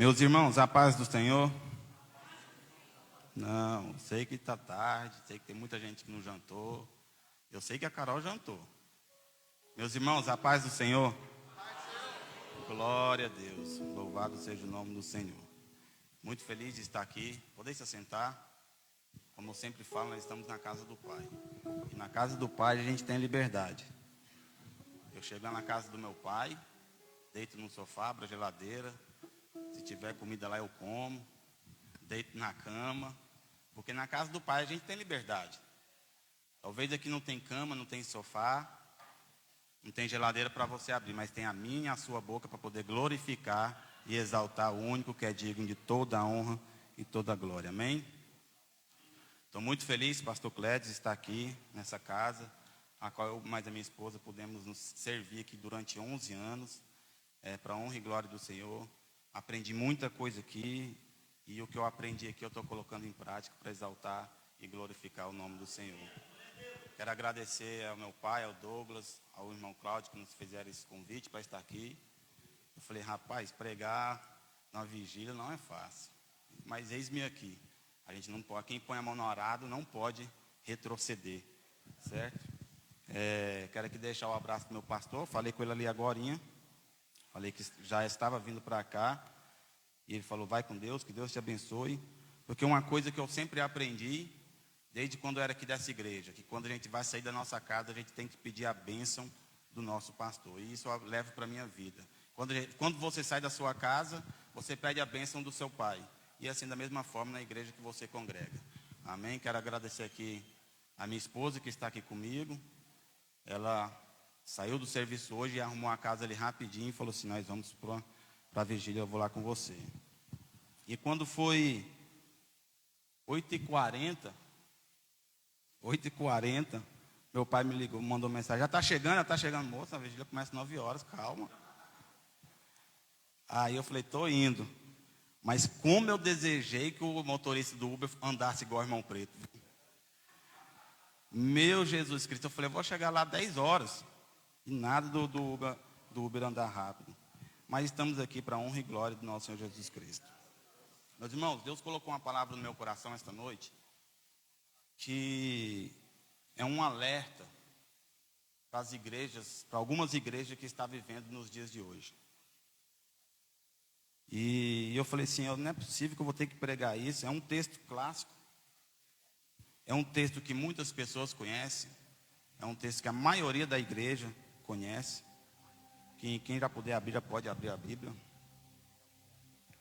Meus irmãos, a paz do Senhor. Não, sei que está tarde, sei que tem muita gente que não jantou. Eu sei que a Carol jantou. Meus irmãos, a paz do Senhor. Glória a Deus. Louvado seja o nome do Senhor. Muito feliz de estar aqui. Podem se assentar. Como eu sempre falo, nós estamos na casa do Pai. E na casa do Pai a gente tem liberdade. Eu chego lá na casa do meu pai, deito no sofá, abro a geladeira. Se tiver comida lá eu como. Deito na cama. Porque na casa do Pai a gente tem liberdade. Talvez aqui não tem cama, não tem sofá, não tem geladeira para você abrir, mas tem a minha e a sua boca para poder glorificar e exaltar o único que é digno de toda a honra e toda a glória. Amém? Estou muito feliz, pastor Clédio, estar aqui nessa casa, a qual eu mais a minha esposa pudemos nos servir aqui durante 11 anos, para a honra e glória do Senhor. Aprendi muita coisa aqui, e o que eu aprendi aqui eu estou colocando em prática para exaltar e glorificar o nome do Senhor. Quero agradecer ao meu pai, ao Douglas, ao irmão Cláudio, que nos fizeram esse convite para estar aqui. Eu falei, rapaz, pregar na vigília não é fácil, mas eis-me aqui. A gente não pode, quem põe a mão no arado não pode retroceder, certo? Quero aqui deixar o abraço do meu pastor, falei com ele ali agorinha, falei que já estava vindo para cá, e ele falou, vai com Deus, que Deus te abençoe, porque uma coisa que eu sempre aprendi, desde quando eu era aqui dessa igreja, que quando a gente vai sair da nossa casa, a gente tem que pedir a bênção do nosso pastor, e isso eu levo para a minha vida. Quando você sai da sua casa, você pede a bênção do seu pai, e assim da mesma forma na igreja que você congrega. Amém? Quero agradecer aqui a minha esposa que está aqui comigo. Ela saiu do serviço hoje e arrumou a casa ali rapidinho e falou assim, nós vamos para a vigília, eu vou lá com você. E quando foi 8h40, meu pai me ligou, mandou mensagem, já está chegando, moça, a vigília começa 9 horas, calma. Aí eu falei, estou indo. Mas como eu desejei que o motorista do Uber andasse igual o irmão preto. Meu Jesus Cristo, eu falei, eu vou chegar lá 10 horas. E nada do Uber andar rápido. Mas estamos aqui para a honra e glória do nosso Senhor Jesus Cristo. Meus irmãos, Deus colocou uma palavra no meu coração esta noite, que é um alerta para as igrejas, para algumas igrejas que estão vivendo nos dias de hoje. E eu falei assim, não é possível que eu vou ter que pregar isso. É um texto clássico. É um texto que muitas pessoas conhecem. É um texto que a maioria da igreja conhece. Quem já puder abrir, já pode abrir a Bíblia.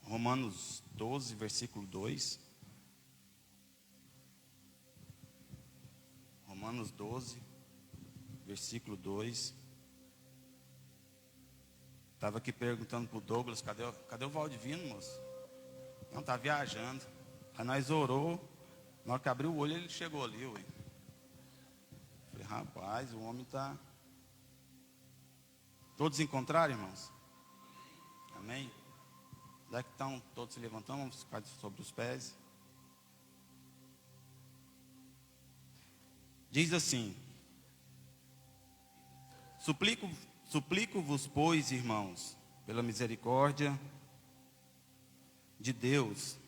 Romanos 12, versículo 2. Romanos 12, versículo 2. Estava aqui perguntando para o Douglas, cadê o Valdivino, moço? Não, está viajando. Aí nós orou, na hora que abriu o olho, ele chegou ali, ué. Falei, rapaz, o homem está... Todos encontraram, irmãos? Amém? Onde é que estão todos se levantando? Vamos ficar sobre os pés. Diz assim, Suplico-vos, pois, irmãos, pela misericórdia de Deus,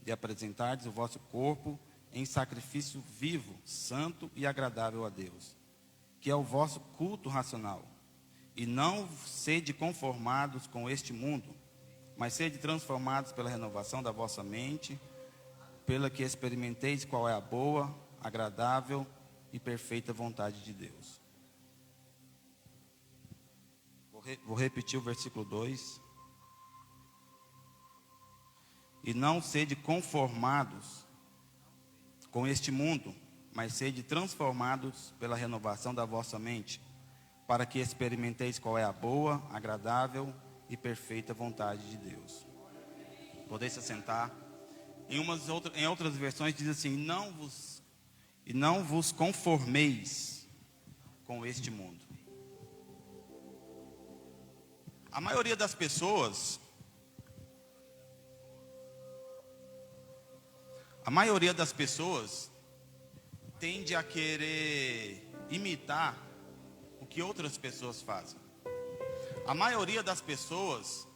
de apresentardes o vosso corpo em sacrifício vivo, santo e agradável a Deus, que é o vosso culto racional. E não sede conformados com este mundo, mas sede transformados pela renovação da vossa mente, pela que experimenteis qual é a boa, agradável e perfeita vontade de Deus. Vou repetir o versículo 2. E não sede conformados com este mundo, mas sede transformados pela renovação da vossa mente, para que experimenteis qual é a boa, agradável e perfeita vontade de Deus. Podeis se assentar. Em outras versões diz assim, não vos conformeis com este mundo. A maioria das pessoas tende a querer imitar o que outras pessoas fazem. A maioria das pessoas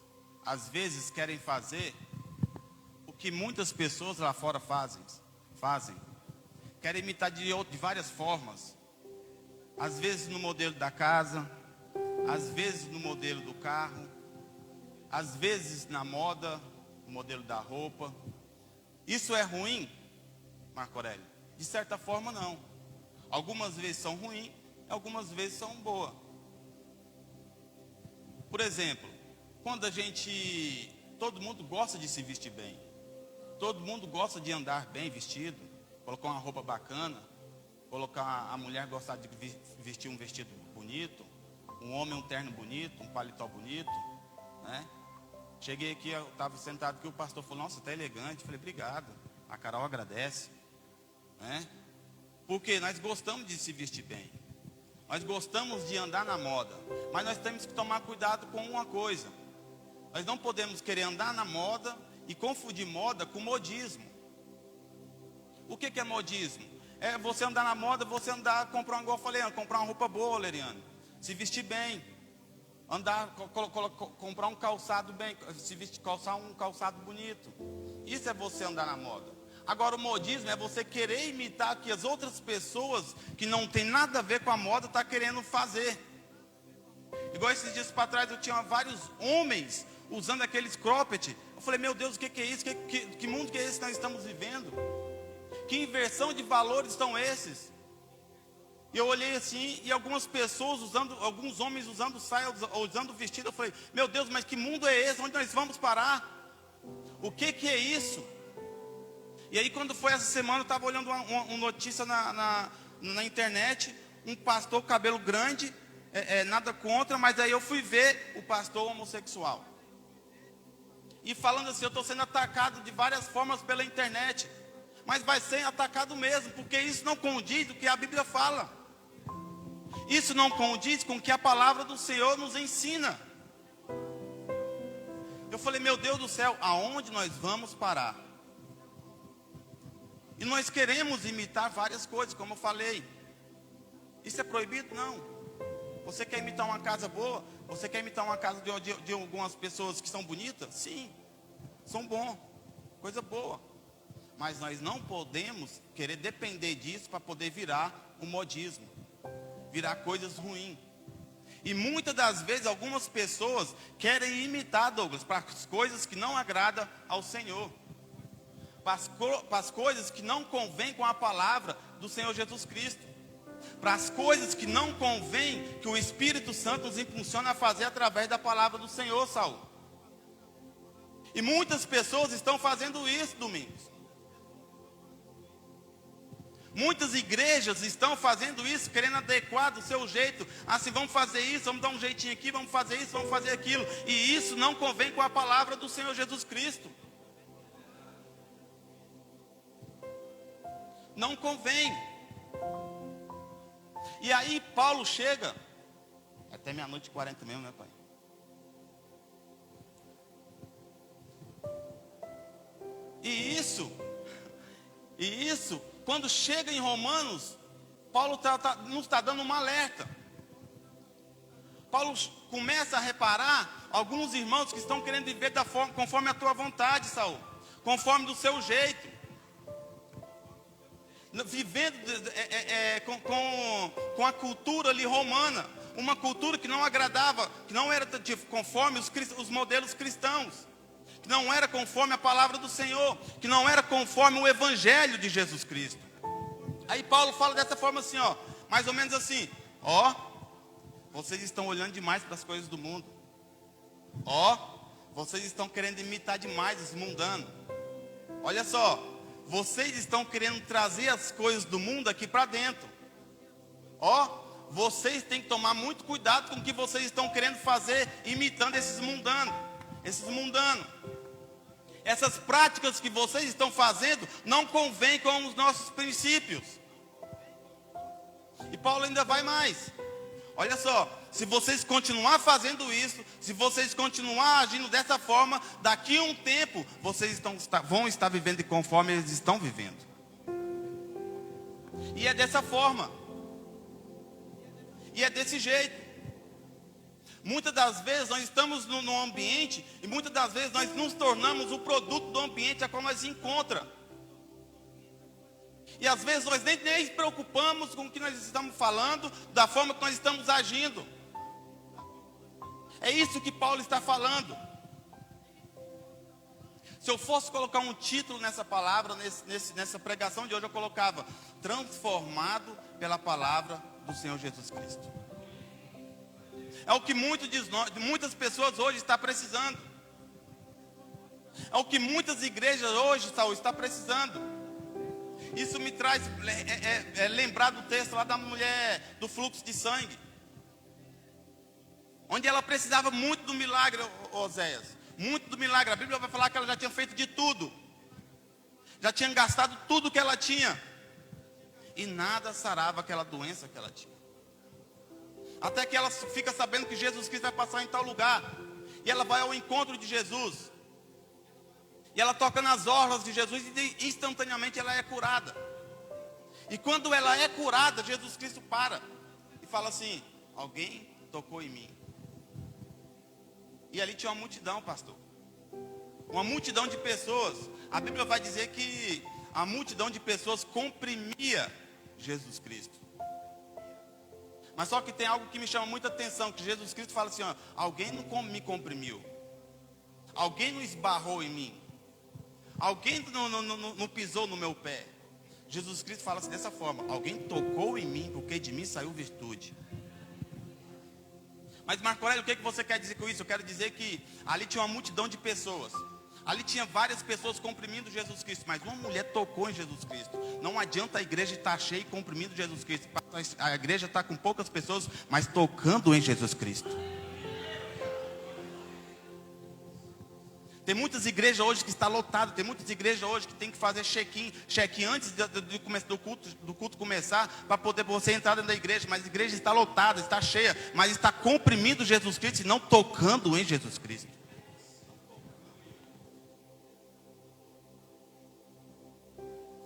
às vezes querem fazer o que muitas pessoas lá fora fazem. Querem imitar de várias formas. Às vezes no modelo da casa, às vezes no modelo do carro, às vezes na moda, no modelo da roupa. Isso é ruim, Marco Aurélio? De certa forma não. Algumas vezes são ruins, algumas vezes são boas. Por exemplo, quando todo mundo gosta de se vestir bem. Todo mundo gosta de andar bem vestido, colocar uma roupa bacana, colocar a mulher gostar de vestir um vestido bonito, um homem um terno bonito, um paletó bonito, né? Cheguei aqui, eu estava sentado aqui, o pastor falou, nossa, está elegante. Eu falei, obrigado. A Carol agradece, né? Porque nós gostamos de se vestir bem. Nós gostamos de andar na moda. Mas nós temos que tomar cuidado com uma coisa. Nós não podemos querer andar na moda e confundir moda com modismo. O que é modismo? É você andar na moda, você andar, comprar igual eu falei, comprar uma roupa boa, Leriano. Se vestir bem. Andar, comprar um calçado bem, calçar um calçado bonito. Isso é você andar na moda. Agora o modismo é você querer imitar o que as outras pessoas que não tem nada a ver com a moda estão querendo fazer. Igual esses dias para trás eu tinha vários homens usando aqueles cropped. Eu falei, meu Deus, o que é isso? Que mundo que é esse que nós estamos vivendo? Que inversão de valores são esses? E eu olhei assim, e algumas pessoas alguns homens usando saia, usando vestido. Eu falei, meu Deus, mas que mundo é esse? Onde nós vamos parar? O que é isso? E aí quando foi essa semana, eu estava olhando uma notícia na internet, um pastor com cabelo grande, nada contra, mas aí eu fui ver o pastor homossexual. E falando assim, eu estou sendo atacado de várias formas pela internet. Mas vai ser atacado mesmo, porque isso não condiz com o que a Bíblia fala. Isso não condiz com o que a palavra do Senhor nos ensina. Eu falei, meu Deus do céu, aonde nós vamos parar? E nós queremos imitar várias coisas, como eu falei. Isso é proibido? Não. Você quer imitar uma casa boa? Você quer imitar uma casa de algumas pessoas que são bonitas? Sim, são bom, coisa boa. Mas nós não podemos querer depender disso para poder virar um modismo, virar coisas ruins. E muitas das vezes algumas pessoas querem imitar, Douglas, para as coisas que não agradam ao Senhor, para as coisas que não convêm com a palavra do Senhor Jesus Cristo, para as coisas que não convêm que o Espírito Santo nos impulsiona a fazer através da palavra do Senhor, Saul. E muitas pessoas estão fazendo isso, Domingos. Muitas igrejas estão fazendo isso, querendo adequar do seu jeito. Assim, vamos fazer isso, vamos dar um jeitinho aqui, vamos fazer isso, vamos fazer aquilo. E isso não convém com a palavra do Senhor Jesus Cristo. Não convém. E aí Paulo chega, até meia-noite e 40 mesmo, né, pai? E isso, quando chega em Romanos, Paulo nos está dando uma alerta. Paulo começa a reparar alguns irmãos que estão querendo viver conforme a tua vontade, Saul, conforme do seu jeito, vivendo com a cultura ali romana, uma cultura que não agradava, que não era conforme os modelos cristãos, que não era conforme a palavra do Senhor, que não era conforme o evangelho de Jesus Cristo. Aí Paulo fala dessa forma assim, ó, mais ou menos assim, ó, vocês estão olhando demais para as coisas do mundo, ó, vocês estão querendo imitar demais os mundanos, olha só, vocês estão querendo trazer as coisas do mundo aqui para dentro, ó, vocês têm que tomar muito cuidado com o que vocês estão querendo fazer, imitando esses mundanos. Essas práticas que vocês estão fazendo não convêm com os nossos princípios. E Paulo ainda vai mais. Olha só, se vocês continuar fazendo isso, se vocês continuar agindo dessa forma, daqui a um tempo, vocês vão estar vivendo conforme eles estão vivendo. E é dessa forma. E é desse jeito. Muitas das vezes nós estamos no ambiente e muitas das vezes nós nos tornamos o produto do ambiente a qual nós se encontra. E às vezes nós nem nos preocupamos com o que nós estamos falando, da forma que nós estamos agindo. É isso que Paulo está falando. Se eu fosse colocar um título nessa palavra, nessa pregação de hoje, eu colocava: transformado pela palavra do Senhor Jesus Cristo. É o que muitas pessoas hoje estão precisando. É o que muitas igrejas hoje estão precisando. Isso me traz lembrar do texto lá da mulher do fluxo de sangue, onde ela precisava muito do milagre, Oséias. Muito do milagre. A Bíblia vai falar que ela já tinha feito de tudo. Já tinha gastado tudo que ela tinha. E nada sarava aquela doença que ela tinha. Até que ela fica sabendo que Jesus Cristo vai passar em tal lugar. E ela vai ao encontro de Jesus. E ela toca nas orlas de Jesus e instantaneamente ela é curada. E quando ela é curada, Jesus Cristo para e fala assim: alguém tocou em mim. E ali tinha uma multidão, pastor. Uma multidão de pessoas. A Bíblia vai dizer que a multidão de pessoas comprimia Jesus Cristo. Mas só que tem algo que me chama muita atenção, que Jesus Cristo fala assim: ó, alguém não me comprimiu. Alguém não esbarrou em mim. Alguém não pisou no meu pé. Jesus Cristo fala assim dessa forma: alguém tocou em mim, porque de mim saiu virtude. Mas Marco Aurélio, o que você quer dizer com isso? Eu quero dizer que ali tinha uma multidão de pessoas. Ali tinha várias pessoas comprimindo Jesus Cristo. Mas uma mulher tocou em Jesus Cristo. Não adianta a igreja estar cheia e comprimindo Jesus Cristo. A igreja está com poucas pessoas, mas tocando em Jesus Cristo. Tem muitas igrejas hoje que está lotada. Tem muitas igrejas hoje que tem que fazer check-in antes do culto começar, para poder você entrar dentro da igreja. Mas a igreja está lotada, está cheia, mas está comprimindo Jesus Cristo e não tocando em Jesus Cristo.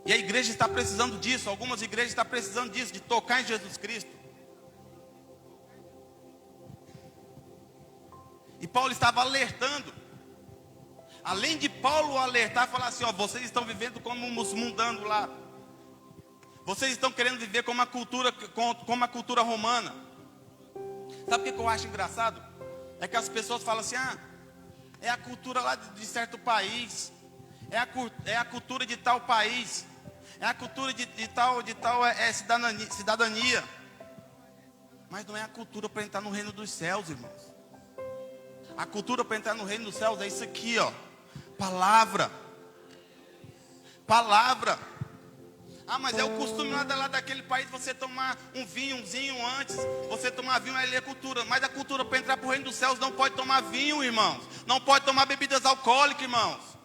E a igreja está precisando disso. Algumas igrejas estão precisando disso, de tocar em Jesus Cristo. E Paulo estava alertando. Além de Paulo alertar, falar assim: ó, vocês estão vivendo como os mundanos lá. Vocês estão querendo viver como a cultura romana. Sabe o que eu acho engraçado? É que as pessoas falam assim: ah, é a cultura lá de certo país. É a cultura de tal país. É a cultura de tal cidadania. Mas não é a cultura para entrar no reino dos céus, irmãos. A cultura para entrar no reino dos céus é isso aqui, ó. Palavra. Palavra. Ah, mas é o costume lá daquele país você tomar um vinhozinho antes. Você tomar vinho, ali é cultura. Mas a cultura para entrar para o reino dos céus não pode tomar vinho, irmãos. Não pode tomar bebidas alcoólicas, irmãos.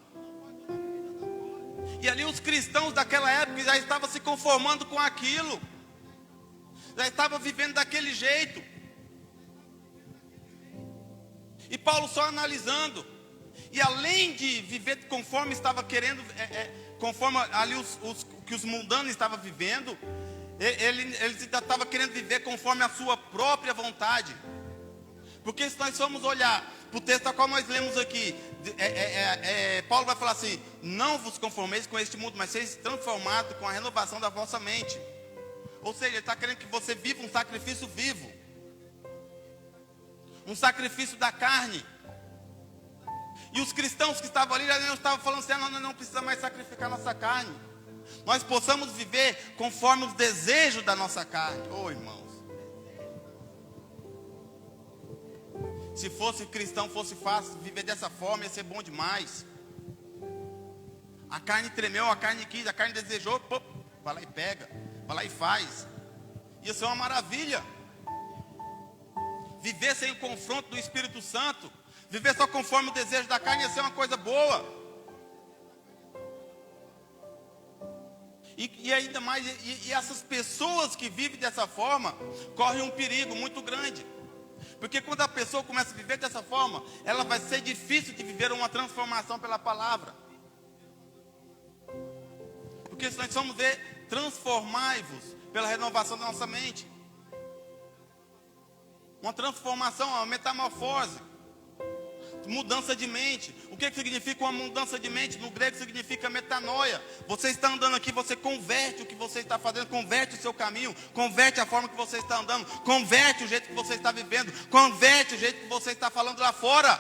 E ali os cristãos daquela época já estavam se conformando com aquilo. Já estavam vivendo daquele jeito. E Paulo só analisando. E além de viver conforme estava querendo, conforme ali que os mundanos estavam vivendo, ele ainda estava querendo viver conforme a sua própria vontade. Porque se nós formos olhar para o texto a qual nós lemos aqui, Paulo vai falar assim: não vos conformeis com este mundo, mas seja transformado com a renovação da vossa mente. Ou seja, ele está querendo que você viva um sacrifício vivo. Um sacrifício da carne. E os cristãos que estavam ali já não estavam falando assim: nós não precisamos mais sacrificar nossa carne. Nós possamos viver conforme os desejos da nossa carne. Oh, irmãos. Se fosse cristão, fosse fácil viver dessa forma, ia ser bom demais. A carne tremeu, a carne quis, a carne desejou, pô, vai lá e pega, vai lá e faz. Ia ser uma maravilha. Viver sem o confronto do Espírito Santo, viver só conforme o desejo da carne, ia ser uma coisa boa. E ainda mais, e essas pessoas que vivem dessa forma, correm um perigo muito grande. Porque quando a pessoa começa a viver dessa forma, ela vai ser difícil de viver uma transformação pela palavra. Porque se nós vamos ver, transformai-vos pela renovação da nossa mente. Uma transformação, uma metamorfose. Mudança de mente. O que significa uma mudança de mente? No grego significa metanoia. Você está andando aqui, você converte o que você está fazendo, converte o seu caminho, converte a forma que você está andando, converte o jeito que você está vivendo, converte o jeito que você está falando lá fora.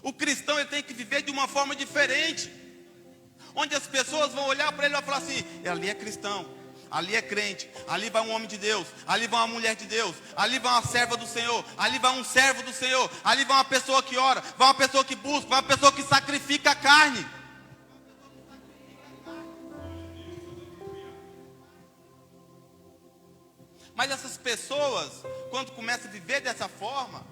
O cristão, ele tem que viver de uma forma diferente, onde as pessoas vão olhar para ele e vão falar assim: ali é cristão, ali é crente, ali vai um homem de Deus, ali vai uma mulher de Deus, ali vai uma serva do Senhor, ali vai um servo do Senhor, ali vai uma pessoa que ora, vai uma pessoa que busca, vai uma pessoa que sacrifica a carne. Mas essas pessoas, quando começam a viver dessa forma,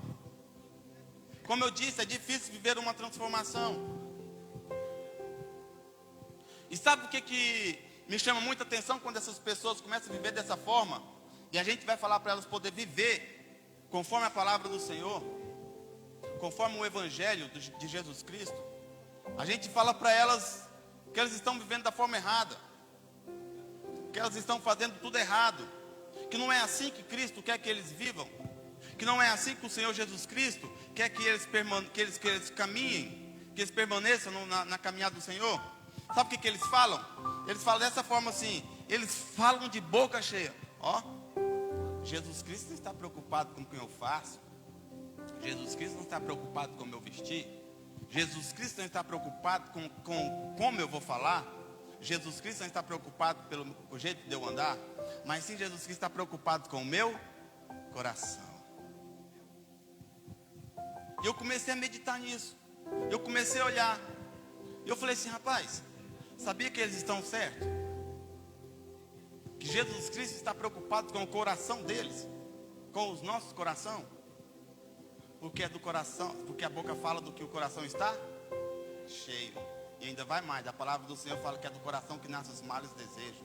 como eu disse, é difícil viver uma transformação. E sabe o que me chama muita atenção quando essas pessoas começam a viver dessa forma? E a gente vai falar para elas poder viver conforme a palavra do Senhor, conforme o Evangelho de Jesus Cristo. A gente fala para elas que elas estão vivendo da forma errada, que elas estão fazendo tudo errado, que não é assim que Cristo quer que eles vivam, que não é assim que o Senhor Jesus Cristo quer que eles caminhem, que eles permaneçam na caminhada do Senhor. Sabe o que eles falam? Eles falam dessa forma assim, eles falam de boca cheia: ó, Jesus Cristo não está preocupado com o que eu faço, Jesus Cristo não está preocupado com o meu vestir, Jesus Cristo não está preocupado com como eu vou falar, Jesus Cristo não está preocupado pelo jeito de eu andar, mas sim Jesus Cristo está preocupado com o meu coração. E eu comecei a meditar nisso, eu comecei a olhar, e eu falei assim: rapaz, sabia que eles estão certos? Que Jesus Cristo está preocupado com o coração deles, com os nossos corações, porque é do coração, porque a boca fala do que o coração está cheio. E ainda vai mais, a palavra do Senhor fala que é do coração que nasce os males desejos,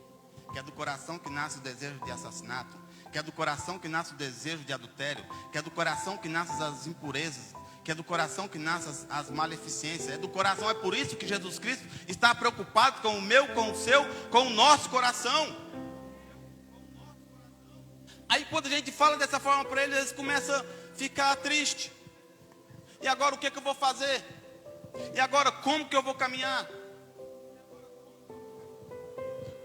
que é do coração que nasce o desejo de assassinato, que é do coração que nasce o desejo de adultério, que é do coração que nasce as impurezas, que é do coração que nascem as maleficências, é do coração. É por isso que Jesus Cristo está preocupado com o meu, com o seu, com o nosso coração. Aí quando a gente fala dessa forma para eles, eles começam a ficar tristes. E agora o que eu vou fazer? E agora como que eu vou caminhar?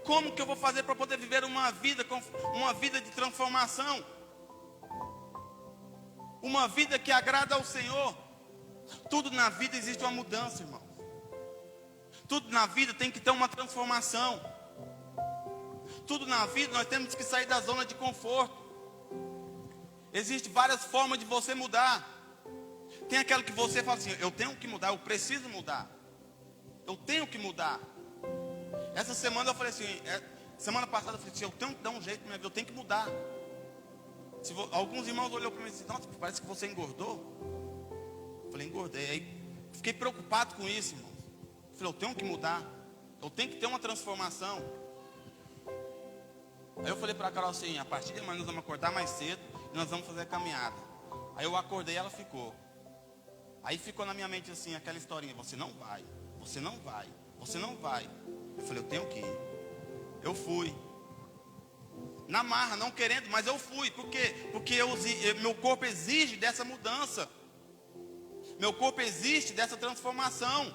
Como que eu vou fazer para poder viver uma vida de transformação? Uma vida que agrada ao Senhor. Tudo na vida existe uma mudança, irmão. Tudo na vida tem que ter uma transformação. Tudo na vida nós temos que sair da zona de conforto. Existem várias formas de você mudar. Tem aquela que você fala assim: eu tenho que mudar, eu preciso mudar, eu tenho que mudar. Essa semana eu falei assim, semana passada eu falei assim: eu tenho que dar um jeito, eu tenho que mudar. Alguns irmãos olharam para mim e disseram: nossa, parece que você engordou. Eu falei: engordei. Aí fiquei preocupado com isso, irmão. Eu falei: eu tenho que mudar, eu tenho que ter uma transformação. Aí eu falei para a Carol assim: a partir de amanhã nós vamos acordar mais cedo e nós vamos fazer a caminhada. Aí eu acordei e ela ficou. Aí ficou na minha mente assim, aquela historinha: você não vai, você não vai, você não vai. Eu falei: eu tenho que ir. Eu fui. Na marra, não querendo, mas eu fui. Por quê? Porque meu corpo exige dessa mudança. Meu corpo exige dessa transformação.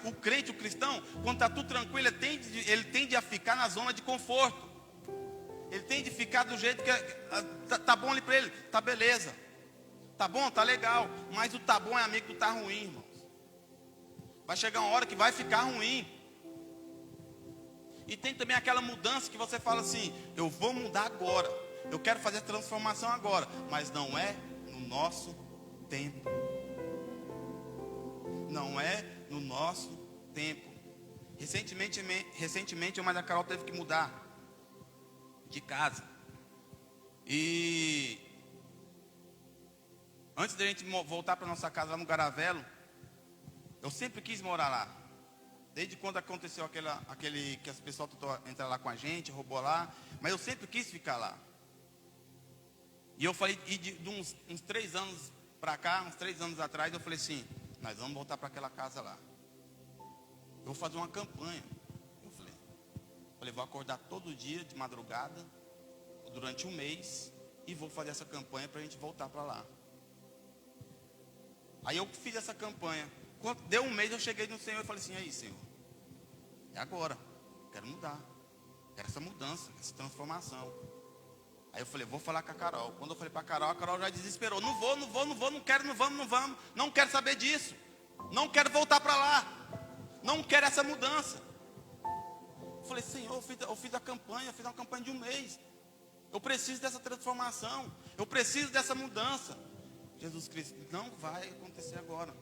O crente, o cristão, quando está tudo tranquilo, ele tende a ficar na zona de conforto. Ele tende a ficar do jeito que tá bom ali para ele, tá beleza. Tá bom, tá legal. Mas o tá bom é amigo do tá ruim, irmãos. Vai chegar uma hora que vai ficar ruim. E tem também aquela mudança que você fala assim: eu vou mudar agora, eu quero fazer a transformação agora, mas não é no nosso tempo. Não é no nosso tempo. Recentemente a mãe da Carol teve que mudar de casa. E antes da gente voltar para nossa casa lá no Garavelo, eu sempre quis morar lá. Desde quando aconteceu aquele que as pessoas tentou entrar lá com a gente, roubou lá. Mas eu sempre quis ficar lá. E eu falei, e de uns 3 anos para cá, uns 3 anos atrás, eu falei assim: nós vamos voltar para aquela casa lá. Eu vou fazer uma campanha. Eu falei Falei, vou acordar todo dia de madrugada, durante um mês, e vou fazer essa campanha para a gente voltar para lá. Aí eu fiz essa campanha. Quando deu um mês, eu cheguei no Senhor e falei assim, aí Senhor, é agora, quero mudar. Quero essa mudança, essa transformação. Aí eu falei, vou falar com a Carol. Quando eu falei para a Carol já desesperou. Não vou, não quero, não vamos. Não quero saber disso. Não quero voltar para lá. Não quero essa mudança. Eu falei, Senhor, eu fiz a campanha, fiz uma campanha de um mês. Eu preciso dessa transformação. Eu preciso dessa mudança. Jesus Cristo, não vai acontecer agora.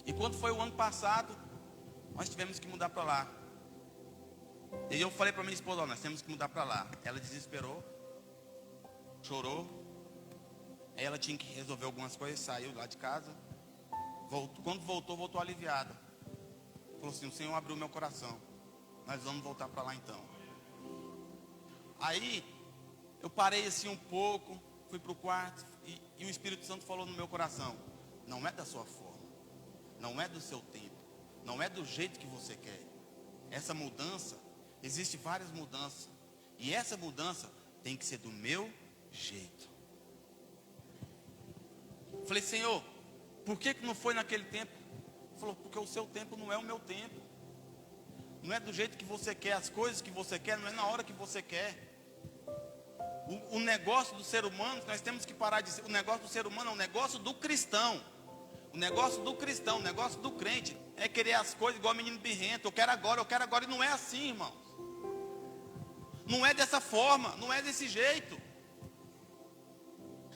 E quando foi o ano passado, nós tivemos que mudar para lá. E eu falei para minha esposa, nós temos que mudar para lá. Ela desesperou, chorou. Aí ela tinha que resolver algumas coisas, saiu lá de casa. Quando voltou aliviada. Falou assim, o Senhor abriu meu coração. Nós vamos voltar para lá então. Aí eu parei assim um pouco, fui para o quarto e o Espírito Santo falou no meu coração, não é da sua forma, não é do seu tempo, não é do jeito que você quer. Essa mudança, existe várias mudanças, e essa mudança tem que ser do meu jeito. Falei, Senhor, por que não foi naquele tempo? Ele falou, porque o seu tempo não é o meu tempo. Não é do jeito que você quer, as coisas que você quer, não é na hora que você quer. O negócio do ser humano, nós temos que parar de ser, o negócio do ser humano é o negócio do cristão. O negócio do cristão, o negócio do crente, é querer as coisas igual menino birrento, eu quero agora, e não é assim, irmãos. Não é dessa forma, não é desse jeito.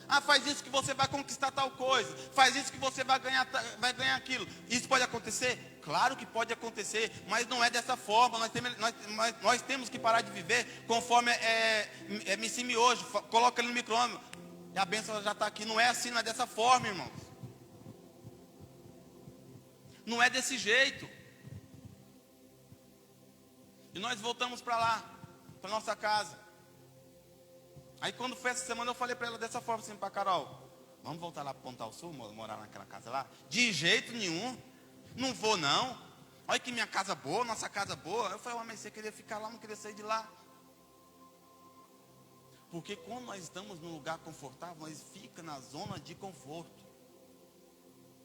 Ah, faz isso que você vai conquistar tal coisa, faz isso que você vai ganhar aquilo. Isso pode acontecer? Claro que pode acontecer, mas não é dessa forma. Nós temos que parar de viver conforme me ensine hoje, coloca ele no micro-ondas, e a bênção já está aqui. Não é assim, não é dessa forma, irmãos. Não é desse jeito. E nós voltamos para lá, para nossa casa. Aí quando foi essa semana eu falei para ela dessa forma assim, para Carol, vamos voltar lá para Pontal Sul, morar naquela casa lá? De jeito nenhum, não vou não. Olha que minha casa boa, nossa casa boa. Eu falei, mas você queria ficar lá, não queria sair de lá. Porque quando nós estamos num lugar confortável, nós fica na zona de conforto.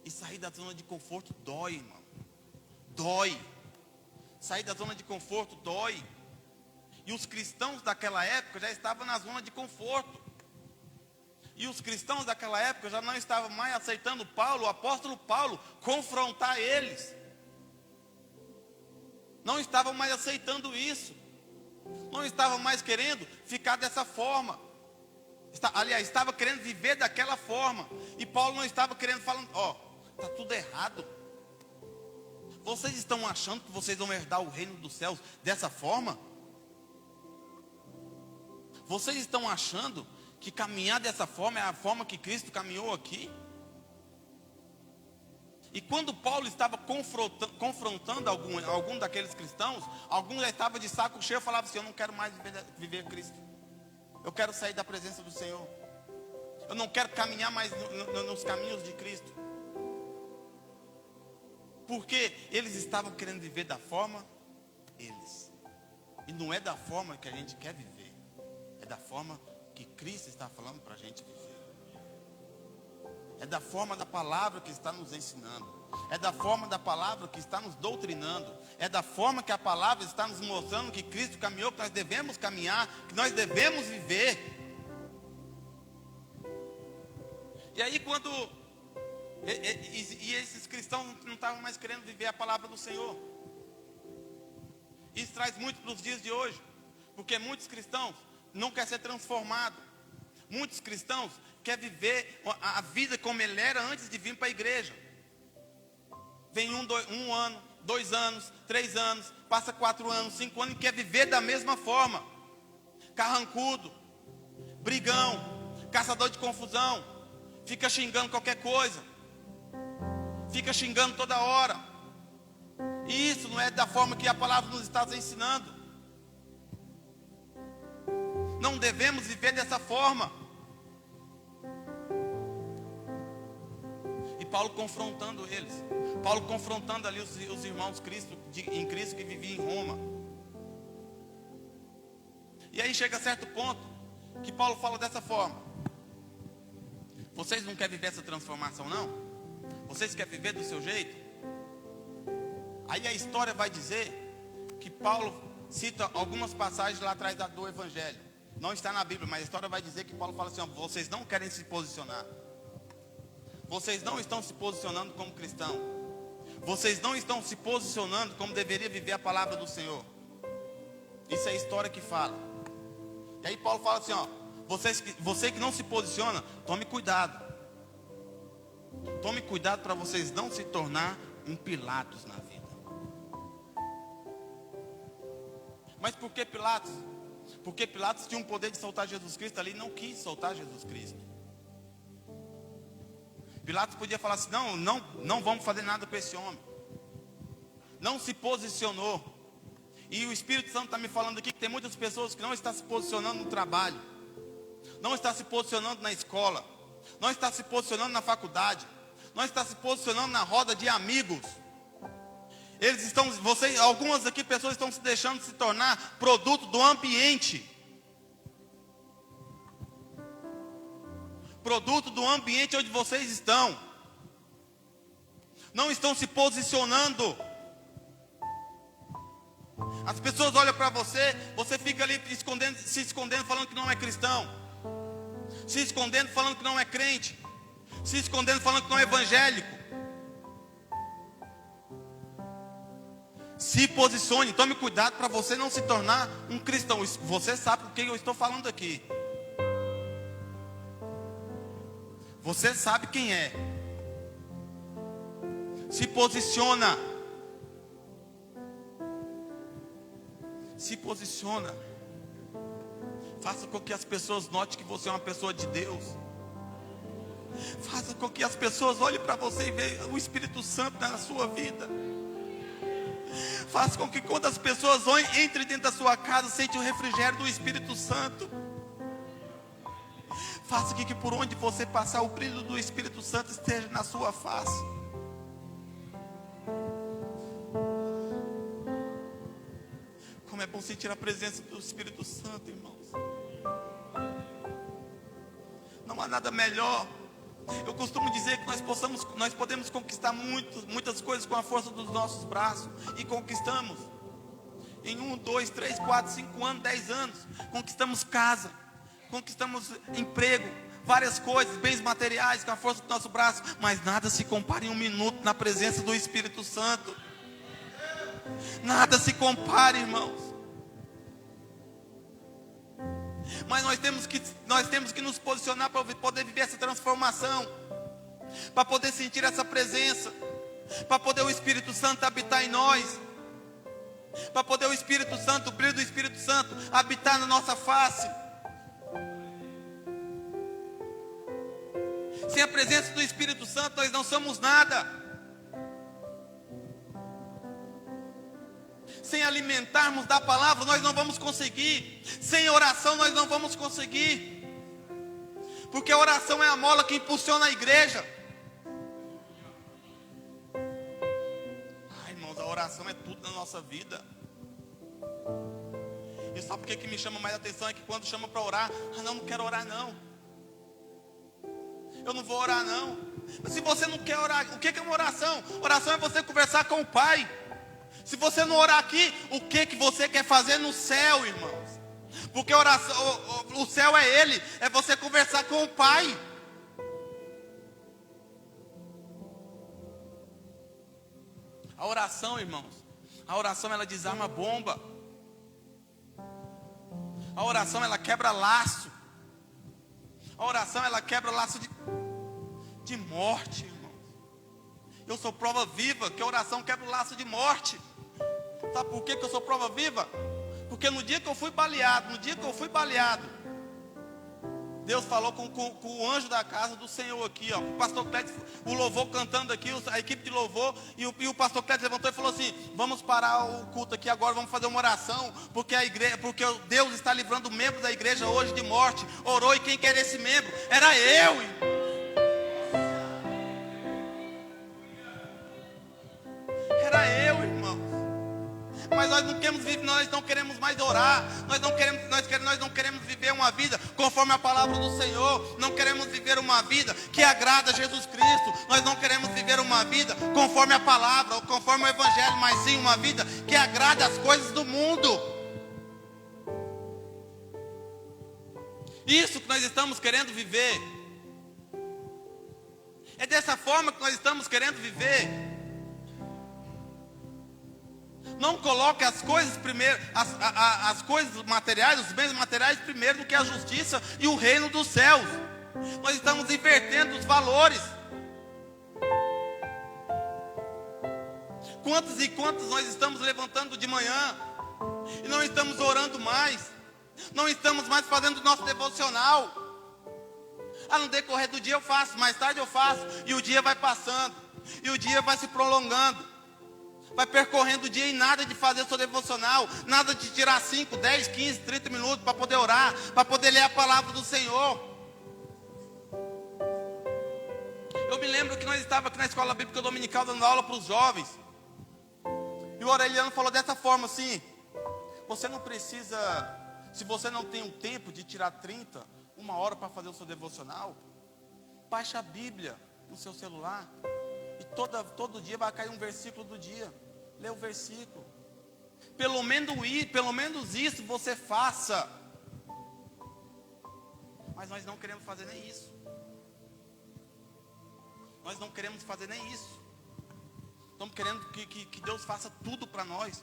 E sair da zona de conforto dói, irmão. Dói. Sair da zona de conforto dói. E os cristãos daquela época já estavam na zona de conforto. E os cristãos daquela época já não estavam mais aceitando Paulo, o apóstolo Paulo, confrontar eles. Não estavam mais aceitando isso. Não estavam mais querendo ficar dessa forma. Aliás, estava querendo viver daquela forma. E Paulo não estava querendo, falando, está tudo errado. Vocês estão achando que vocês vão herdar o reino dos céus dessa forma? Vocês estão achando que caminhar dessa forma é a forma que Cristo caminhou aqui? E quando Paulo estava confrontando algum daqueles cristãos, alguns já estavam de saco cheio e falavam assim, eu não quero mais viver Cristo. Eu quero sair da presença do Senhor. Eu não quero caminhar mais nos caminhos de Cristo. Porque eles estavam querendo viver da forma eles. E não é da forma que a gente quer viver. É da forma que Cristo está falando para a gente viver. É da forma da palavra que está nos ensinando. É da forma da palavra que está nos doutrinando. É da forma que a palavra está nos mostrando que Cristo caminhou, que nós devemos caminhar, que nós devemos viver. E aí quando... E esses cristãos não estavam mais querendo viver a palavra do Senhor. Isso traz muito para os dias de hoje. Porque muitos cristãos não querem ser transformados. Muitos cristãos querem viver a vida como ele era antes de vir para a igreja. Vem um ano, 2 anos, 3 anos, passa 4 anos, 5 anos e quer viver da mesma forma. Carrancudo, brigão, caçador de confusão, fica xingando qualquer coisa, fica xingando toda hora. E isso não é da forma que a palavra nos está ensinando. Não devemos viver dessa forma. E Paulo confrontando eles. Paulo confrontando ali os irmãos em Cristo que viviam em Roma. E aí chega a certo ponto que Paulo fala dessa forma: vocês não querem viver essa transformação, não? Vocês querem viver do seu jeito? Aí a história vai dizer que Paulo cita algumas passagens lá atrás do Evangelho. Não está na Bíblia, mas a história vai dizer que Paulo fala assim: ó, vocês não querem se posicionar. Vocês não estão se posicionando como cristão. Vocês não estão se posicionando como deveria viver a palavra do Senhor. Isso é a história que fala. E aí Paulo fala assim, ó: você que não se posiciona, tome cuidado. Tome cuidado para vocês não se tornar um Pilatos na vida. Mas por que Pilatos? Porque Pilatos tinha um poder de soltar Jesus Cristo ali e não quis soltar Jesus Cristo. Pilatos podia falar assim: não vamos fazer nada para esse homem. Não se posicionou. E o Espírito Santo está me falando aqui que tem muitas pessoas que não estão se posicionando no trabalho, não está se posicionando na escola, não está se posicionando na faculdade, não está se posicionando na roda de amigos. Eles estão, algumas aqui pessoas estão se deixando se tornar produto do ambiente. Produto do ambiente onde vocês estão. Não estão se posicionando. As pessoas olham para você, você fica ali se escondendo, falando que não é cristão. Se escondendo, falando que não é crente. Se escondendo, falando que não é evangélico. Se posicione, tome cuidado para você não se tornar um cristão. Você sabe do que eu estou falando aqui. Você sabe quem é. Se posiciona. Se posiciona. Faça com que as pessoas notem que você é uma pessoa de Deus. Faça com que as pessoas olhem para você e vejam o Espírito Santo na sua vida. Faça com que quando as pessoas entrem dentro da sua casa, sente o refrigério do Espírito Santo. Faça com que por onde você passar, o brilho do Espírito Santo esteja na sua face. Como é bom sentir a presença do Espírito Santo, irmãos. Não há nada melhor. Eu costumo dizer que nós podemos conquistar muitas coisas com a força dos nossos braços. E conquistamos. Em 1, 2, 3, 4, 5 anos, 10 anos. Conquistamos casa. Conquistamos emprego. Várias coisas, bens materiais com a força do nosso braço. Mas nada se compara em 1 minuto na presença do Espírito Santo. Nada se compara, irmãos. Mas nós temos que nos posicionar para poder viver essa transformação, para poder sentir essa presença, para poder o Espírito Santo habitar em nós, para poder o Espírito Santo, o brilho do Espírito Santo habitar na nossa face. Sem a presença do Espírito Santo nós não somos nada. Sem alimentarmos da palavra nós não vamos conseguir. Sem oração nós não vamos conseguir. Porque a oração é a mola que impulsiona a igreja. Ai, irmãos, a oração é tudo na nossa vida. E sabe por que me chama mais atenção? É que quando chama para orar, não quero orar não. Eu não vou orar não. Mas se você não quer orar, o que é uma oração? Oração é você conversar com o Pai. Se você não orar aqui, o que você quer fazer no céu, irmãos? Porque oração, o céu é Ele, é você conversar com o Pai. A oração, irmãos, a oração ela desarma bomba. A oração ela quebra laço. A oração ela quebra laço de morte, irmãos. Eu sou prova viva que a oração quebra o laço de morte. Sabe por que eu sou prova viva? Porque no dia que eu fui baleado, Deus falou com o anjo da casa do Senhor aqui, ó. O pastor Clédio, o louvor cantando aqui, a equipe de louvor, e o pastor Clédio levantou e falou assim: vamos parar o culto aqui agora, vamos fazer uma oração, porque Deus está livrando o membro da igreja hoje de morte. Orou, e quem quer esse membro? Era eu, irmão. Era eu, irmão. Mas nós não nós não queremos mais orar, nós não queremos viver uma vida conforme a palavra do Senhor, não queremos viver uma vida que agrada a Jesus Cristo, nós não queremos viver uma vida conforme a palavra, ou conforme o Evangelho, mas sim uma vida que agrada as coisas do mundo. Isso que nós estamos querendo viver. É dessa forma que nós estamos querendo viver. Não coloque as coisas primeiro, as coisas materiais, os bens materiais primeiro do que a justiça e o reino dos céus. Nós estamos invertendo os valores. Quantos e quantos nós estamos levantando de manhã e não estamos orando mais, não estamos mais fazendo o nosso devocional. No decorrer do dia eu faço, mais tarde eu faço, e o dia vai passando, e o dia vai se prolongando, vai percorrendo o dia e nada de fazer o seu devocional, nada de tirar 5, 10, 15, 30 minutos para poder orar, para poder ler a palavra do Senhor. Eu me lembro que nós estávamos aqui na escola bíblica dominical dando aula para os jovens, e o Aureliano falou dessa forma assim: você não precisa, se você não tem o tempo de tirar 1 hora para fazer o seu devocional, baixa a Bíblia no seu celular, e todo dia vai cair um versículo do dia, lê o versículo, pelo menos isso você faça. Mas nós não queremos fazer nem isso. Nós não queremos fazer nem isso. Estamos querendo que Deus faça tudo para nós.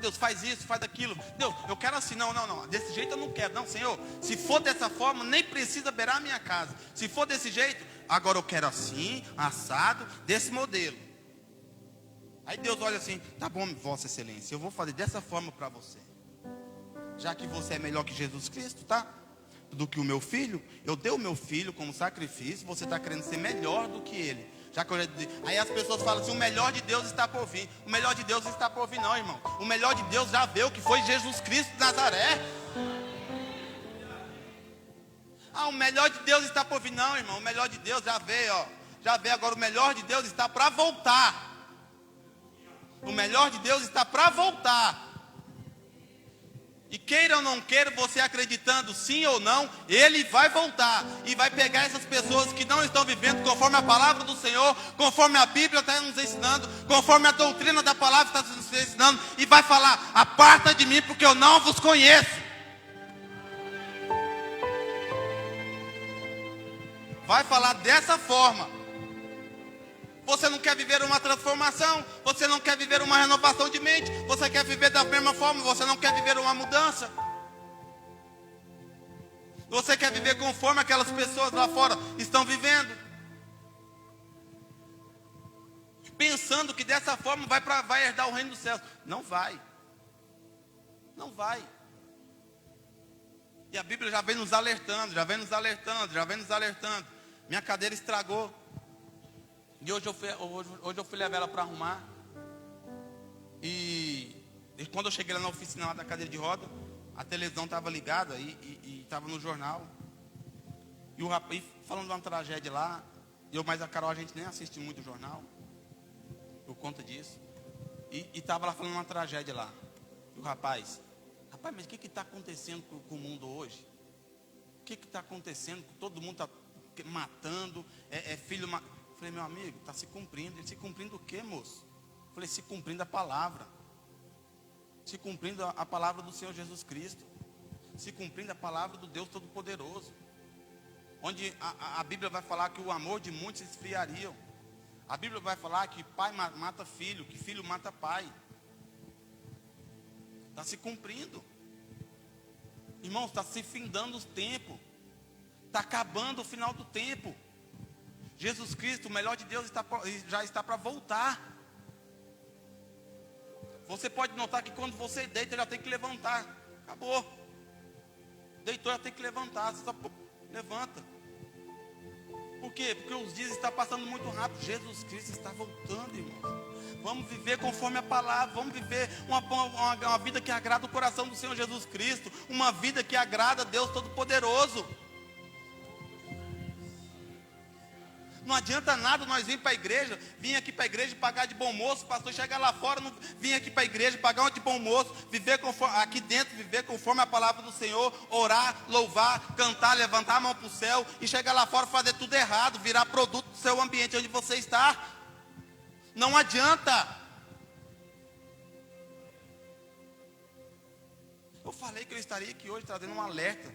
Deus, faz isso, faz aquilo. Deus, eu quero assim. Não, desse jeito eu não quero. Não, Senhor, se for dessa forma, nem precisa beirar a minha casa. Se for desse jeito, agora eu quero assim, assado, desse modelo. Aí Deus olha assim: tá bom, Vossa Excelência, eu vou fazer dessa forma para você. Já que você é melhor que Jesus Cristo, tá? Do que o meu filho, eu dei o meu filho como sacrifício, você está querendo ser melhor do que ele. Aí as pessoas falam assim: o melhor de Deus está por vir. O melhor de Deus está por vir, não, irmão. O melhor de Deus já veio, que foi Jesus Cristo de Nazaré. O melhor de Deus está por vir, não, irmão. O melhor de Deus já veio, ó. Já veio, agora o melhor de Deus está para voltar. O melhor de Deus está para voltar. E queira ou não queira, você acreditando sim ou não, Ele vai voltar e vai pegar essas pessoas que não estão vivendo conforme a palavra do Senhor, conforme a Bíblia está nos ensinando, conforme a doutrina da palavra está nos ensinando, e vai falar: aparta de mim, porque eu não vos conheço. Vai falar dessa forma. Você não quer viver uma transformação, você não quer viver uma renovação de mente, você quer viver da mesma forma, você não quer viver uma mudança. Você quer viver conforme aquelas pessoas lá fora estão vivendo, pensando que dessa forma vai herdar o reino dos céus. Não vai. Não vai. E a Bíblia já vem nos alertando, já vem nos alertando. Minha cadeira estragou. E hoje eu fui levar ela para arrumar. E quando eu cheguei lá na oficina lá da cadeira de roda, a televisão estava ligada e estava no jornal. E o rapaz falando de uma tragédia lá. Mas a Carol, a gente nem assiste muito o jornal por conta disso. E estava lá falando uma tragédia lá. E o rapaz, mas o que está acontecendo com o mundo hoje? O que está acontecendo? Todo mundo está matando, filho matando. Falei: meu amigo, está se cumprindo. Ele: se cumprindo o quê, moço? Falei: se cumprindo a palavra. Se cumprindo a palavra do Senhor Jesus Cristo. Se cumprindo a palavra do Deus Todo-Poderoso. Onde a Bíblia vai falar que o amor de muitos se esfriariam. A Bíblia vai falar que pai mata filho, que filho mata pai. Está se cumprindo. Irmãos, está se findando os tempos. Está acabando o final do tempo. Jesus Cristo, o melhor de Deus, já está para voltar. Você pode notar que quando você deita, já tem que levantar. Acabou. Deitou, já tem que levantar. Você só levanta. Por quê? Porque os dias estão passando muito rápido. Jesus Cristo está voltando, irmãos. Vamos viver conforme a palavra. Vamos viver uma vida que agrada o coração do Senhor Jesus Cristo. Uma vida que agrada a Deus Todo-Poderoso. Não adianta nada nós vir para a igreja, vir aqui para a igreja e pagar de bom moço, pastor chegar lá fora, não vir aqui para a igreja, pagar um de bom moço, viver conforme, aqui dentro, viver conforme a palavra do Senhor, orar, louvar, cantar, levantar a mão para o céu, e chegar lá fora fazer tudo errado, virar produto do seu ambiente onde você está. Não adianta. Eu falei que eu estaria aqui hoje trazendo um alerta.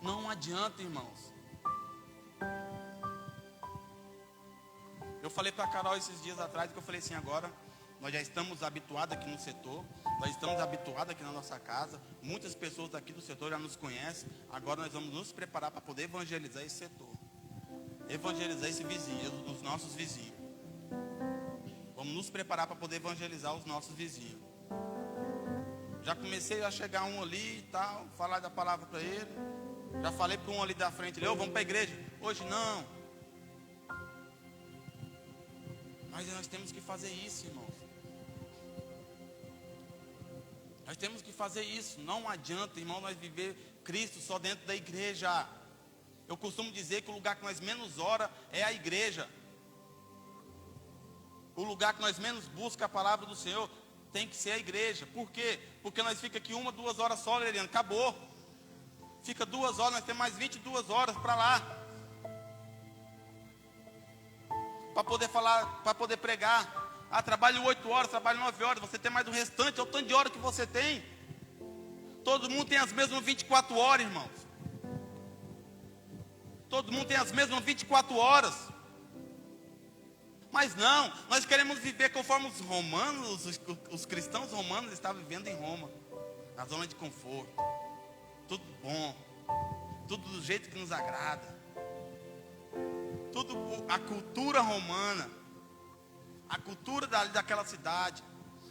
Não adianta, irmãos. Eu falei para a Carol esses dias atrás, que eu falei assim, agora nós já estamos habituados aqui no setor, nós estamos habituados aqui na nossa casa, muitas pessoas aqui do setor já nos conhecem, agora nós vamos nos preparar para poder evangelizar esse setor, evangelizar esse vizinho, os nossos vizinhos. Vamos nos preparar para poder evangelizar os nossos vizinhos. Já comecei a chegar um ali e tal, falar da palavra para ele. Já falei para um ali da frente, vamos para a igreja. Hoje não. Mas nós temos que fazer isso, irmãos. Nós temos que fazer isso. Não adianta, irmão, nós viver Cristo só dentro da igreja. Eu costumo dizer que o lugar que nós menos ora é a igreja. O lugar que nós menos busca a palavra do Senhor tem que ser a igreja. Por quê? Porque nós fica aqui 1, 2 horas só, Leriano, acabou. Fica 2 horas, nós temos mais 22 horas para lá. Para poder falar, para poder pregar. Trabalho 8 horas, trabalho 9 horas, você tem mais o restante, é o tanto de hora que você tem. Todo mundo tem as mesmas 24 horas, irmãos. Todo mundo tem as mesmas 24 horas. Mas não, nós queremos viver conforme os romanos, os cristãos romanos estavam vivendo em Roma, na zona de conforto, tudo bom, tudo do jeito que nos agrada, tudo a cultura romana, a cultura daquela cidade.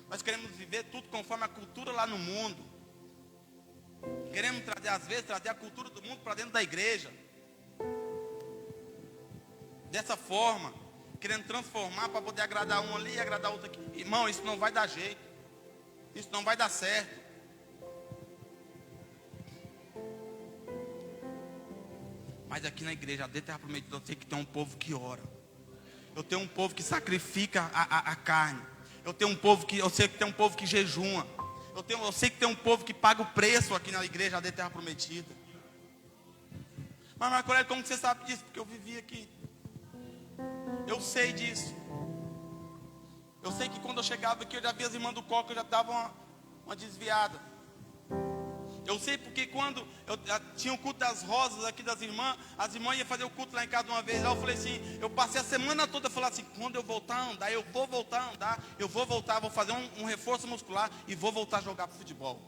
Nós queremos viver tudo conforme a cultura lá no mundo. Queremos trazer, às vezes, trazer a cultura do mundo para dentro da igreja. Dessa forma, querendo transformar para poder agradar um ali e agradar outro aqui. Irmão, isso não vai dar jeito. Isso não vai dar certo. Mas aqui na igreja, a Terra Prometida, eu sei que tem um povo que ora. Eu tenho um povo que sacrifica a carne. Eu sei que tem um povo que jejuma. Eu sei que tem um povo que paga o preço aqui na igreja da Terra Prometida. Mas Marco Aurélio, como você sabe disso? Porque eu vivi aqui. Eu sei disso. Eu sei que quando eu chegava aqui, eu já via as irmãs do coque, eu já dava uma desviada. Eu sei porque quando eu tinha o culto das rosas aqui das irmãs, as irmãs iam fazer o culto lá em casa uma vez. Lá eu falei assim, eu passei a semana toda falando assim, quando eu voltar a andar, eu vou voltar a andar, eu vou voltar, vou fazer um reforço muscular e vou voltar a jogar futebol.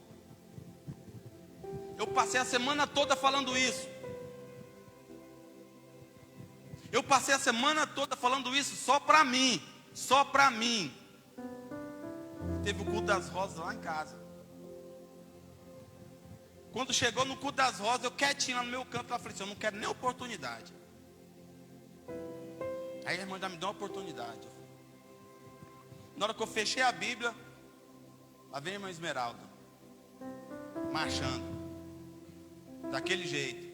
Eu passei a semana toda falando isso. Eu passei a semana toda falando isso só para mim. Só para mim. Teve o culto das rosas lá em casa. Quando chegou no culto das rosas, eu quietinho lá no meu canto, lá falei assim, eu não quero nem oportunidade. Aí a irmã já me deu uma oportunidade. Na hora que eu fechei a Bíblia, lá vem a irmã Esmeralda, marchando, daquele jeito.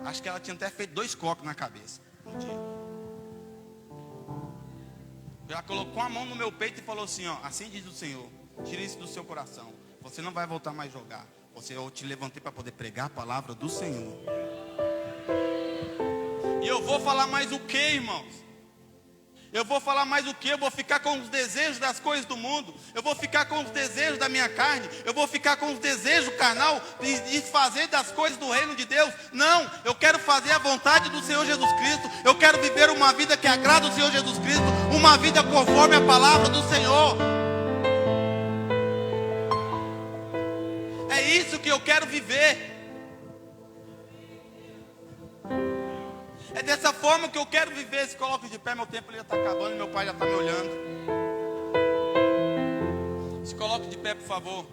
Acho que ela tinha até feito 2 cocos na cabeça no dia. Já colocou a mão no meu peito e falou assim, ó, assim diz o Senhor, tira isso do seu coração. Você não vai voltar mais a jogar. Eu te levantei para poder pregar a palavra do Senhor. E eu vou falar mais o que, irmãos? Eu vou falar mais o que? Eu vou ficar com os desejos das coisas do mundo. Eu vou ficar com os desejos da minha carne. Eu vou ficar com os desejos carnal de fazer das coisas do reino de Deus. Não, eu quero fazer a vontade do Senhor Jesus Cristo. Eu quero viver uma vida que agrada o Senhor Jesus Cristo. Uma vida conforme a palavra do Senhor. É isso que eu quero viver. É dessa forma que eu quero viver. Se coloque de pé, meu tempo já está acabando, meu pai já está me olhando. Se coloque de pé, por favor.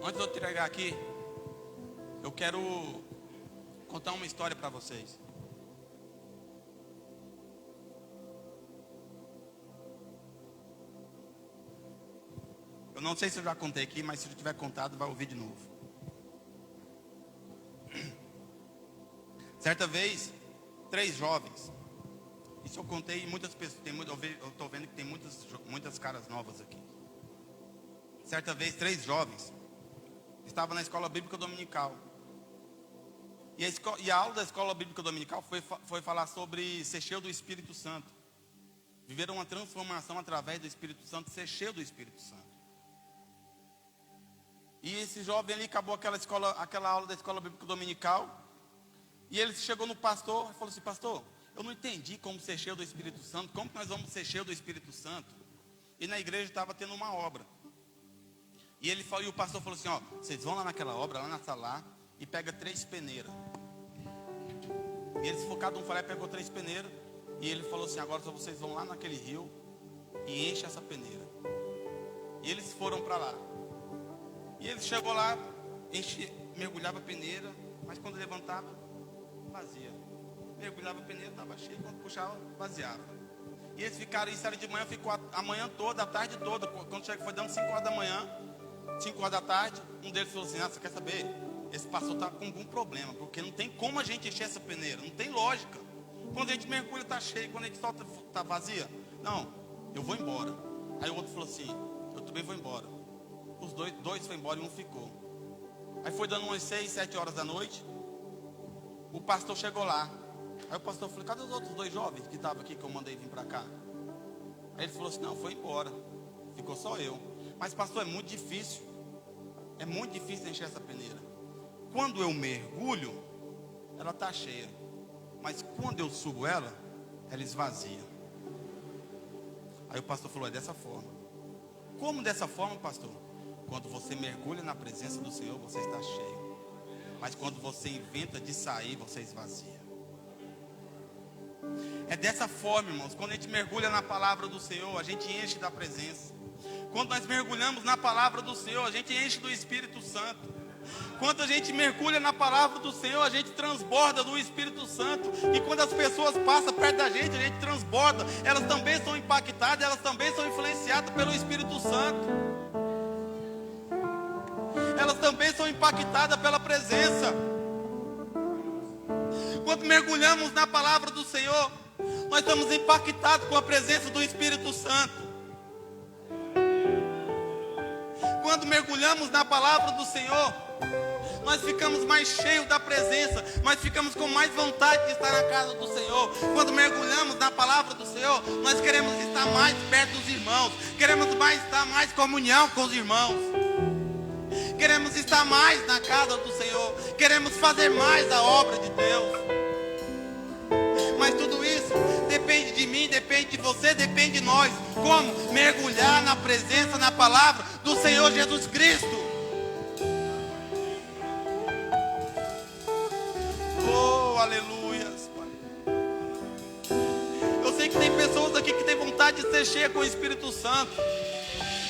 Antes de eu entregar aqui, eu quero contar uma história para vocês. Eu não sei se eu já contei aqui, mas se eu tiver contado, vai ouvir de novo. Certa vez, 3 jovens. Isso eu contei, muitas pessoas. Eu estou vendo que tem muitas caras novas aqui. Certa vez, 3 jovens estavam na escola bíblica dominical. E a aula da escola bíblica dominical foi falar sobre ser cheio do Espírito Santo. Viveram uma transformação através do Espírito Santo, ser cheio do Espírito Santo. E esse jovem ali acabou aquela aula da escola bíblica dominical. E ele chegou no pastor e falou assim: pastor, eu não entendi como ser cheio do Espírito Santo. Como que nós vamos ser cheio do Espírito Santo? E na igreja estava tendo uma obra. E o pastor falou assim: ó, vocês vão lá naquela obra, lá na sala, e pega 3 peneiras. E eles focaram um falé, pegou 3 peneiras. E ele falou assim: agora só vocês vão lá naquele rio e enchem essa peneira. E eles foram para lá. E ele chegou lá, mergulhava a peneira, mas quando levantava, vazia. Mergulhava a peneira, estava cheia, quando puxava, vaziava. E eles ficaram, isso era de manhã, ficou a manhã toda, a tarde toda. Quando foi dando 5 horas da manhã, 5 horas da tarde, um deles falou assim: você quer saber? Esse pastor está com algum problema, porque não tem como a gente encher essa peneira, não tem lógica. Quando a gente mergulha está cheio, quando a gente solta está vazia. Não, eu vou embora. Aí o outro falou assim: eu também vou embora. Os dois foram embora e um ficou. Aí foi dando umas 6, 7 horas da noite. O pastor chegou lá. Aí o pastor falou: cadê os outros 2 jovens que estavam aqui que eu mandei vir para cá? Aí ele falou assim: não, foi embora. Ficou só eu. Mas pastor, é muito difícil. É muito difícil encher essa peneira. Quando eu mergulho, ela está cheia. Mas quando eu subo ela esvazia. Aí o pastor falou: é dessa forma. Como dessa forma, pastor? Quando você mergulha na presença do Senhor, você está cheio. Mas quando você inventa de sair, você esvazia. É dessa forma, irmãos. Quando a gente mergulha na palavra do Senhor, a gente enche da presença. Quando nós mergulhamos na palavra do Senhor, a gente enche do Espírito Santo. Quando a gente mergulha na palavra do Senhor, a gente transborda do Espírito Santo. E quando as pessoas passam perto da gente, a gente transborda. Elas também são impactadas, elas também são influenciadas pelo Espírito Santo. Elas também são impactadas pela presença. Quando mergulhamos na palavra do Senhor, nós estamos impactados com a presença do Espírito Santo. Quando mergulhamos na palavra do Senhor, nós ficamos mais cheios da presença, nós ficamos com mais vontade de estar na casa do Senhor. Quando mergulhamos na palavra do Senhor, nós queremos estar mais perto dos irmãos, queremos estar mais em comunhão com os irmãos, queremos estar mais na casa do Senhor, queremos fazer mais a obra de Deus. Mas tudo isso depende de mim, depende de você, depende de nós. Como? Mergulhar na presença, na palavra do Senhor Jesus Cristo. Oh, aleluias, Pai. Eu sei que tem pessoas aqui que têm vontade de ser cheia com o Espírito Santo.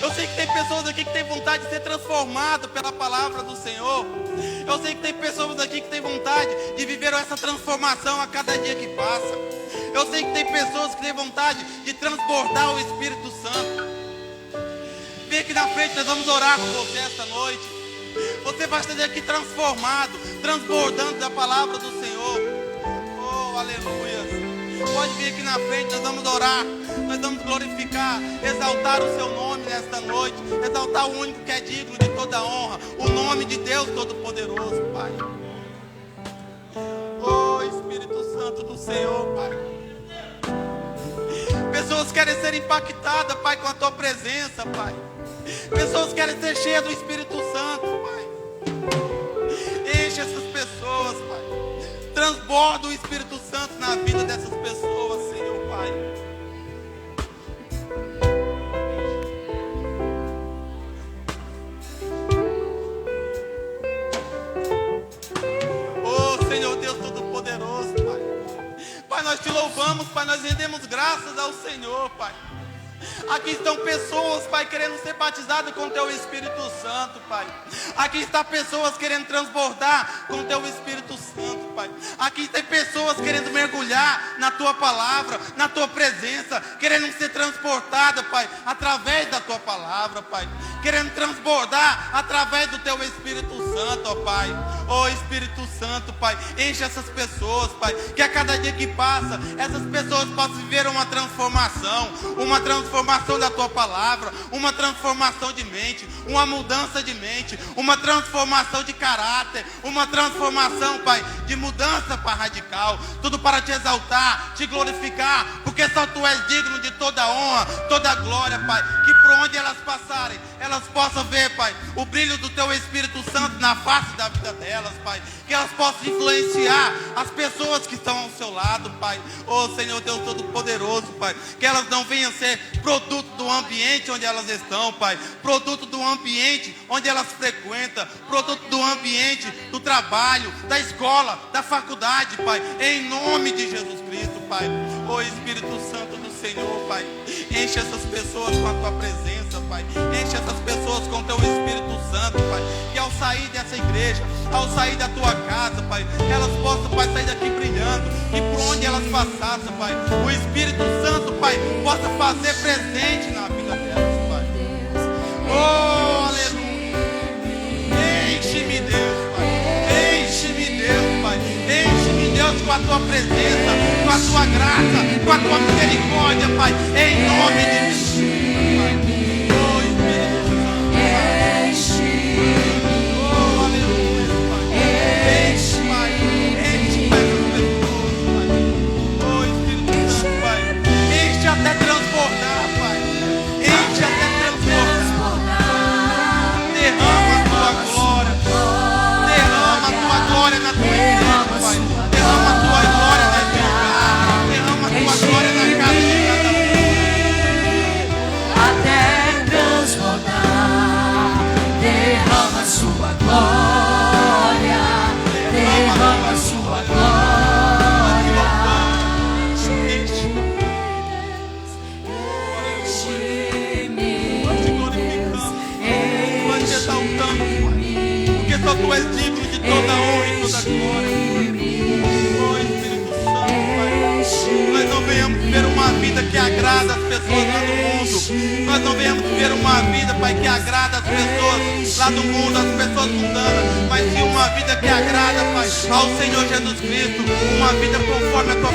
Eu sei que tem pessoas aqui que têm vontade de ser transformadas pela palavra do Senhor. Eu sei que tem pessoas aqui que têm vontade de viver essa transformação a cada dia que passa. Eu sei que tem pessoas que têm vontade de transbordar o Espírito Santo. Vem aqui na frente, nós vamos orar com você esta noite. Você vai sair aqui transformado, transbordando da palavra do Senhor. Oh, aleluia. Pode vir aqui na frente, nós vamos orar. Nós vamos glorificar, exaltar o seu nome nesta noite. Exaltar o único que é digno de toda honra, o nome de Deus Todo-Poderoso, Pai. Oh, Espírito Santo do Senhor, Pai. Pessoas querem ser impactadas, Pai, com a Tua presença, Pai. Pessoas querem ser cheias do Espírito Santo, Pai. Enche essas pessoas, Pai. Transborda o Espírito Santo na vida dessas pessoas, Senhor, Pai. Oh, Senhor Deus Todo-Poderoso, Pai. Pai, nós te louvamos, Pai, nós rendemos graças ao Senhor, Pai. Aqui estão pessoas, Pai, querendo ser batizadas com Teu Espírito Santo, Pai. Aqui estão pessoas querendo transbordar com Teu Espírito Santo, Pai. Aqui tem pessoas querendo mergulhar na Tua palavra, na Tua presença, querendo ser transportada, Pai, através da Tua palavra, Pai. Querendo transbordar através do Teu Espírito Santo, ó Pai. Ó Espírito Santo, Pai, enche essas pessoas, Pai, que a cada dia que passa, essas pessoas possam viver uma transformação da Tua palavra, uma transformação de mente, uma mudança de mente, uma transformação de caráter, uma transformação, Pai, de mudança, Pai, radical, tudo para Te exaltar, Te glorificar, porque só Tu és digno de toda honra, toda glória, Pai, que por onde elas passarem, elas possam ver, Pai, o brilho do Teu Espírito Santo na face da vida delas, Pai, que elas possam influenciar as pessoas que estão ao seu lado, Pai. Oh Senhor Deus Todo-Poderoso, Pai, que elas não venham ser produto do ambiente onde elas estão, Pai, produto do ambiente onde elas frequentam, produto do ambiente do trabalho, da escola, da faculdade, Pai, em nome de Jesus Cristo, Pai. Oh Espírito Santo do Senhor, Pai, enche essas pessoas com a Tua presença, Pai, enche essas pessoas com o Teu Espírito Santo, Pai, que ao sair dessa igreja, ao sair da Tua casa, Pai, elas possam, Pai, sair daqui brilhando, e por onde elas passassem, Pai, o Espírito Santo, Pai, possa fazer presente na vida delas, Pai. Oh, aleluia. Enche-me, Deus, Pai, enche-me, Deus, Pai, enche-me, Deus, com a Tua presença, com a Tua graça, com a Tua misericórdia, Pai, em nome de Jesus, Pai. Oh, Espírito Santo, Pai. Oh, aleluia, Pai. Enche, Pai, enche, Pai, essas pessoas, Pai. Oh, Espírito Santo, Pai, enche até transbordar, Pai, enche até transbordar. Derrama a Tua glória, derrama a Tua glória na Tua igreja, Pai, derrama a Tua glória nesse lugar, derrama a Tua glória na casa de cada um. Até transbordar, derrama a Sua glória, derrama a Sua glória. Nós te glorificamos, nós te exaltamos, Pai, porque só Tu és digno de toda honra e toda glória. Oh Espírito Santo, Pai, nós não venhamos viver uma vida que agrada as pessoas lá do mundo. Nós não venhamos viver uma vida, Pai, que agrada as pessoas lá do mundo, as pessoas mundanas, mas sim uma vida que agrada, Pai, ao Senhor Jesus Cristo, uma vida conforme a Tua